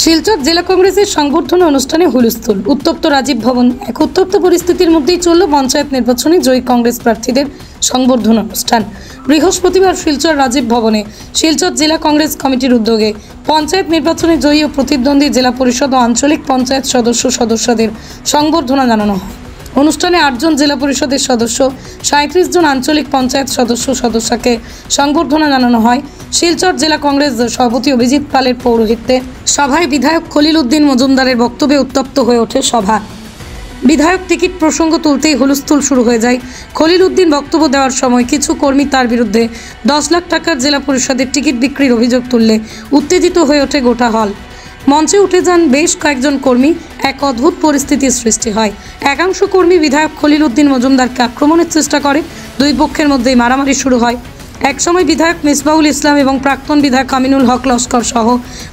শিলচর জেলা কংগ্রেসের সংবর্ধনা অনুষ্ঠানে হুলস্থুল, উত্তপ্ত রাজীব ভবন। এক উত্তপ্ত পরিস্থিতির মধ্যেই চলল পঞ্চায়েত নির্বাচনে জয়ী কংগ্রেস প্রার্থীদের সংবর্ধনা অনুষ্ঠান। বৃহস্পতিবার শিলচর রাজীব ভবনে শিলচর জেলা কংগ্রেস কমিটির উদ্যোগে পঞ্চায়েত নির্বাচনে জয়ী ও প্রতিদ্বন্দ্বী জেলা পরিষদ ও আঞ্চলিক পঞ্চায়েত সদস্যদের সংবর্ধনা জানানো হয়। অনুষ্ঠানে 8 জন জেলা পরিষদের সদস্য, 37 জন আঞ্চলিক পঞ্চায়েত সদস্যকে সংবর্ধনা জানানো হয়। শিলচর জেলা কংগ্রেস সভাপতি অভিজিৎ পালের পৌরোহিত্যে সভায় বিধায়ক খলিল উদ্দিন মজুমদারের বক্তব্যে উত্তপ্ত হয়ে ওঠে সভা। বিধায়ক টিকিট প্রসঙ্গ তুলতেই হুলস্থুল শুরু হয়ে যায়। খলিল উদ্দিন বক্তব্য দেওয়ার সময় কিছু কর্মী তার বিরুদ্ধে 10 লাখ টাকার জেলা পরিষদের টিকিট বিক্রির অভিযোগ তুললে উত্তেজিত হয়ে ওঠে গোটা হল। মঞ্চে উঠে যান বেশ কয়েকজন কর্মী। এক অদ্ভুত পরিস্থিতির সৃষ্টি হয়। একাংশ কর্মী বিধায়ক খলিল উদ্দিন মজুমদারকে আক্রমণের চেষ্টা করে। দুই পক্ষের মধ্যেই মারামারি শুরু হয়। একসময় বিধায়ক মিসবাউল ইসলাম এবং প্রাক্তন বিধায়ক আমিনুল হক লস্কর সহ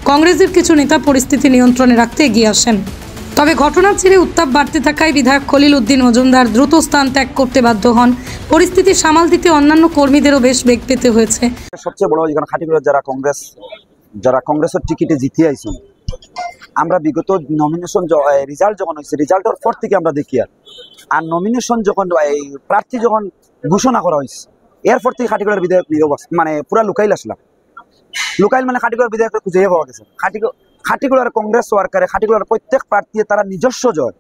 কংগ্রেসের কিছু নেতা পরিস্থিতি নিয়ন্ত্রণে রাখতে এগিয়ে আসেন। তবে ঘটনার জেরে উত্তাপ বাড়তে থাকায় বিধায়ক খলিল উদ্দিন মজুমদার দ্রুত স্থান ত্যাগ করতে বাধ্য হন। পরিস্থিতি সামাল দিতে অন্যান্য কর্মীদেরও বেশ বেগ পেতে হয়েছে। সবচেয়ে বড় এখানে খাটিগুলোর যারা কংগ্রেসের টিকিটে জিতে আইছেন, আমরা বিগত নমিনেশন রেজাল্ট যখন হয়েছে, রেজাল্টের পর থেকে আমরা দেখি আর নমিনেশন যখন প্রার্থী যখন ঘোষণা করা হয়েছে, এরপর থেকে খাটিগুলোর বিধায়ক মানে পুরা লুকাইল আসলাম। লুকাইল মানে খাটিগুলোর বিধায়ক খুঁজে পাওয়া গেছে। খাটিগুলোর কংগ্রেস ওয়ার্কারে খাটিগুলোর প্রত্যেক প্রার্থী তারা নিজস্ব জয়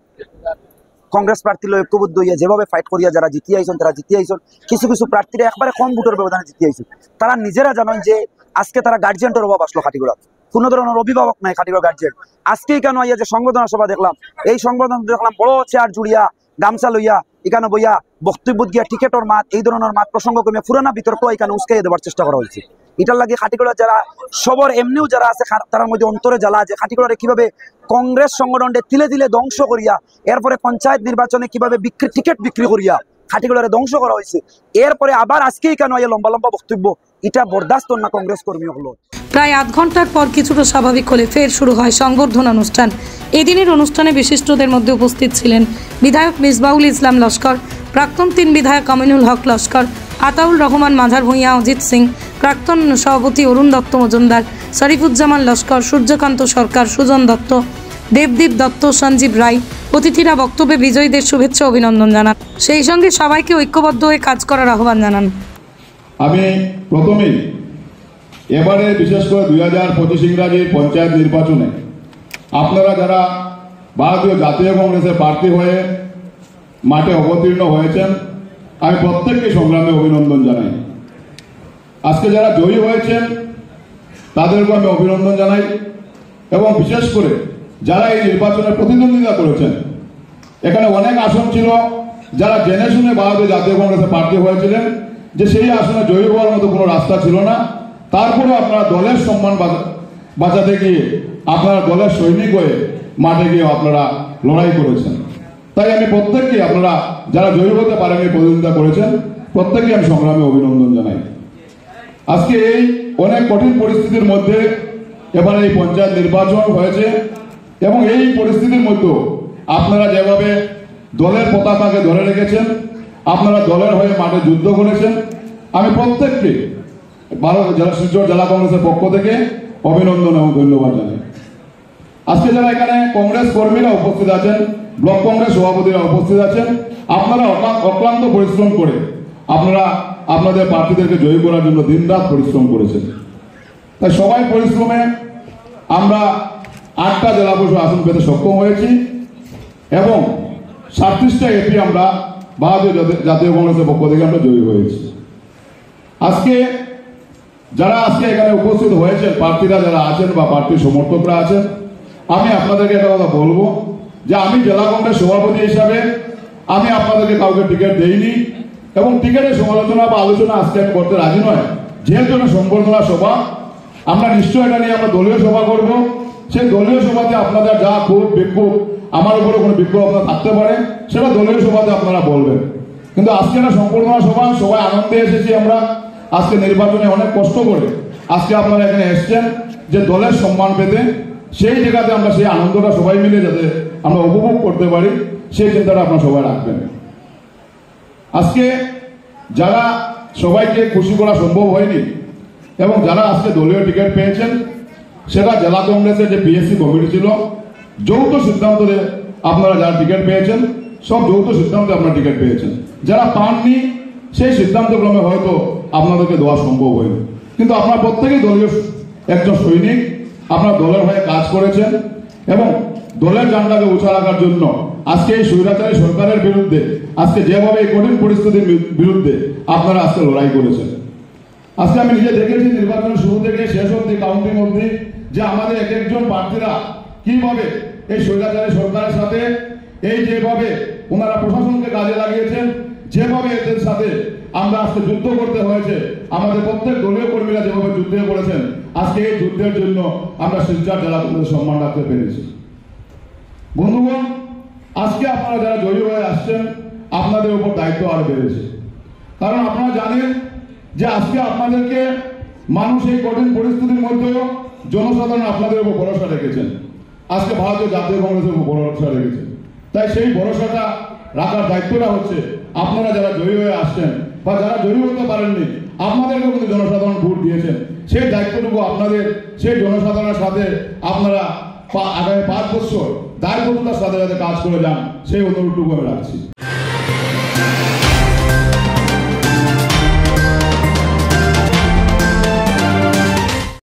কংগ্রেস প্রার্থী ঐক্যবদ্ধ হইয়া যেভাবে ফাইট করিয়া যারা জিতে আইছেন তারা জিতে আইছেন। কিছু কিছু প্রার্থীরা একবারে কম ভোটের ব্যবধানে জিতে আইছেন। তারা নিজেরা জানেন যে আজকে তারা গার্জিয়ানের অভাব আসলো খাটিগুলো, কোনো ধরনের অভিভাবক নাই খাটিগুলো গার্জিয়ান। আজকেই কেন ইয়া যে সংবর্ধনা সভা দেখলাম, এই সংবর্ধনা দেখলাম বড় চেয়ার জুড়িয়া গামছা লইয়া এখানে বইয়া বক্তব্য দিয়া টিকেটের মাত এই ধরনের মাত প্রসঙ্গ কমে পুরানা বিতর্ক এখানে উস্কাইয়ে দেওয়ার চেষ্টা করা হয়েছে। এটার লাগে খাটিগুলা যারা সবর এমনিও যারা আছে তার মধ্যে অন্তরে জ্বালা যে খাটিগুলারে কিভাবে কংগ্রেস সংগঠনকে তিলে তিলে ধ্বংস করিয়া এরপরে পঞ্চায়েত নির্বাচনে কিভাবে টিকিট বিক্রি করিয়া খাটিগুলারে ধ্বংস করা হয়েছে। এরপরে আবার আজকেই কেন লম্বা লম্বা বক্তব্য, এটা বরদাস্ত না কংগ্রেস কর্মী হলো। প্রায় আধ ঘন্টার পর কিছুটা স্বাভাবিক হলে ফের শুরু হয় সংবর্ধনা অনুষ্ঠান। এদিনের অনুষ্ঠানে বিশিষ্টদের মধ্যে উপস্থিত ছিলেন বিধায়ক মিসবাউল ইসলাম লস্কর, প্রাক্তন 3 বিধায়ক আমিনুল হক লস্কর, আতাউল রহমান মাঝার ভূঁইয়া, অজিত সিং, প্রাক্তন সভাপতি অরুণ দত্ত মজুমদার, শরীফুজ্জামান লস্কর, সূর্যকান্ত সরকার, সুজন দত্ত, দেবদীপ দত্ত, সঞ্জীব রায়। অতিথিরা বক্তব্যে বিজয়ীদের শুভেচ্ছা অভিনন্দন জানান, সেই সঙ্গে সবাইকে ঐক্যবদ্ধ হয়ে কাজ করার আহ্বান জানান। আমি প্রথমেই এবারে বিশেষ করে 2025 ইংরাজির পঞ্চায়েত নির্বাচনে আপনারা যারা ভারতীয় জাতীয় কংগ্রেসের প্রার্থী হয়ে মাঠে অবতীর্ণ হয়েছেন, আমি প্রত্যেককে সংগ্রামে অভিনন্দন জানাই। আজকে যারা জয়ী হয়েছেন তাদেরকে আমি অভিনন্দন জানাই এবং বিশেষ করে যারা এই নির্বাচনে প্রতিদ্বন্দ্বিতা করেছেন, এখানে অনেক আসন ছিল যারা জেনে শুনে ভারতীয় জাতীয় কংগ্রেসের প্রার্থী হয়েছিলেন যে সেই আসনে জয়ী হওয়ার মতো কোনো রাস্তা ছিল না, তারপরেও আপনারা দলের সম্মান বাঁচাতে গিয়ে আপনারা দলের সৈনিক হয়ে মাঠে গিয়ে আপনারা লড়াই করেছেন। তাই আমি প্রত্যেককে আপনারা যারা জয়ী হতে পারেননি প্রতিদ্বন্দ্বিতা করেছেন প্রত্যেককে আমি সংগ্রামে অভিনন্দন জানাই। আজকে এই অনেক কঠিন পরিস্থিতির মধ্যে এবারে এই পঞ্চায়েত নির্বাচন হয়েছে এবং এই পরিস্থিতির মধ্যে আপনারা যেভাবে দলের পতাকাকে ধরে রেখেছেন, আপনারা দলের হয়ে মাঠে যুদ্ধ করেছেন, আমি প্রত্যেককে শিলচর জেলা কংগ্রেসের পক্ষ থেকে অভিনন্দন এবং ধন্যবাদ জানাই। আজকে যারা এখানে কংগ্রেস কর্মীরা উপস্থিত আছেন, ব্লক কংগ্রেস সভাপতিরা উপস্থিত আছেন, আপনারা অক্লান্ত পরিশ্রম করে আপনারা আপনাদের প্রার্থীদেরকে জয়ী করার জন্য দিনরাত পরিশ্রম করেছেন। তাই সবাই পরিশ্রমে আমরা 8টা জেলা পরিষদ আসন পেতে সক্ষম হয়েছি এবং 37টা এপি আমরা ভারতীয় জাতীয় কংগ্রেসের পক্ষ থেকে আমরা জয়ী হয়েছি। আজকে যারা এখানে উপস্থিত হয়েছেন, প্রার্থীরা যারা আছেন বা প্রার্থীর সমর্থকরা আছেন, আমি আপনাদেরকে একটা কথা বলবো যে আমি জেলা কংগ্রেস সভাপতি হিসাবে আমি আপনাদেরকে কাউকে টিকিট দেইনি এবং টিকিটের সমালোচনা বা আলোচনা আজকে আমি করতে রাজি নয়। যেহেতু সংবর্ধনা সভা, আমরা নিশ্চয়ই এটা নিয়ে আমরা দলীয় সভা করব। সেই দলীয় সভাতে আপনাদের যা খুব বিক্ষোভ, আমার উপরে কোনো বিক্ষোভ আপনার থাকতে পারে, সেটা দলীয় সভাতে আপনারা বলবেন। কিন্তু আজকে একটা সংবর্ধনা সভা, সবাই আনন্দে এসেছি আমরা। আজকে নির্বাচনে অনেক কষ্ট করে আজকে আপনারা এখানে এসছেন যে দলের সম্মান পেতে, সেই জায়গাতে আমরা সেই আনন্দটা সবাই মিলে যাতে আমরা উপভোগ করতে পারি সেই চিন্তাটা আপনারা সবাই রাখবেন। আজকে যারা সবাইকে খুশি করা সম্ভব হয়নি এবং যারা আজকে দলীয় টিকিট পেয়েছেন সেটা জেলা কংগ্রেসের যে পিএসসি কমিটি ছিল, যৌথ সিদ্ধান্তে আপনারা যারা টিকিট পেয়েছেন, সব যৌথ সিদ্ধান্তে আপনারা টিকিট পেয়েছেন। যারা পাননি সেই সিদ্ধান্তক্রমে হয়তো আপনাদেরকে দেওয়া সম্ভব হয়নি, কিন্তু আপনারা প্রত্যেকেই দলীয় একজন সৈনিক, আপনার দলের হয়ে কাজ করেছেন এবং দলের ঝান্ডাকে উঁচা রাখার জন্য আজকে এই স্বৈরাচারী সরকারের বিরুদ্ধে, আজকে যেভাবে এই কঠিন পরিস্থিতির বিরুদ্ধে আপনারা আজকে লড়াই করেছেন। আজকে আমি নিজে দেখেছি নির্বাচনের শুরু থেকে শেষ অবধি, কাউন্টিং অবধি, যে আমাদের এক একজন প্রার্থীরা কিভাবে এই স্বৈরাচারী সরকারের সাথে এই যেভাবে ওনারা প্রশাসনকে কাজে লাগিয়েছেন, যেভাবে এদের সাথে আমরা আজকে যুদ্ধ করতে হয়েছে, আমাদের প্রত্যেক দলীয় কর্মীরা যেভাবে যুদ্ধে করেছেন, আজকে এই যুদ্ধের জন্য আমরা শিলচর জেলা কংগ্রেসের সম্মান রাখতে পেরেছি। বন্ধুগণ, আজকে আপনারা যারা জয়ী হয়ে আসছেন, আপনাদের উপর দায়িত্ব আরো বেড়েছে, কারণ আপনারা জানেন যে আজকে আপনাদেরকে মানুষ এই কঠিন পরিস্থিতির মধ্যেও জনসাধারণ আপনাদের উপর ভরসা রেখেছেন, আজকে ভারতীয় জাতীয় কংগ্রেসের উপর ভরসা রেখেছেন। তাই সেই ভরসাটা রাখার দায়িত্বটা হচ্ছে আপনারা যারা জয়ী হয়ে আসছেন বা যারা জয়ী হতে পারেননি, আপনাদেরকে কিন্তু জনসাধারণ ভোট দিয়েছেন, সেই দায়িত্বটুকু আপনাদের সেই জনসাধারণের সাথে আপনারা আগামী 5 বছর দায়বদ্ধতার সাথে যাতে কাজ করে যান, সেই অনুরোধটুকু আমি রাখছি।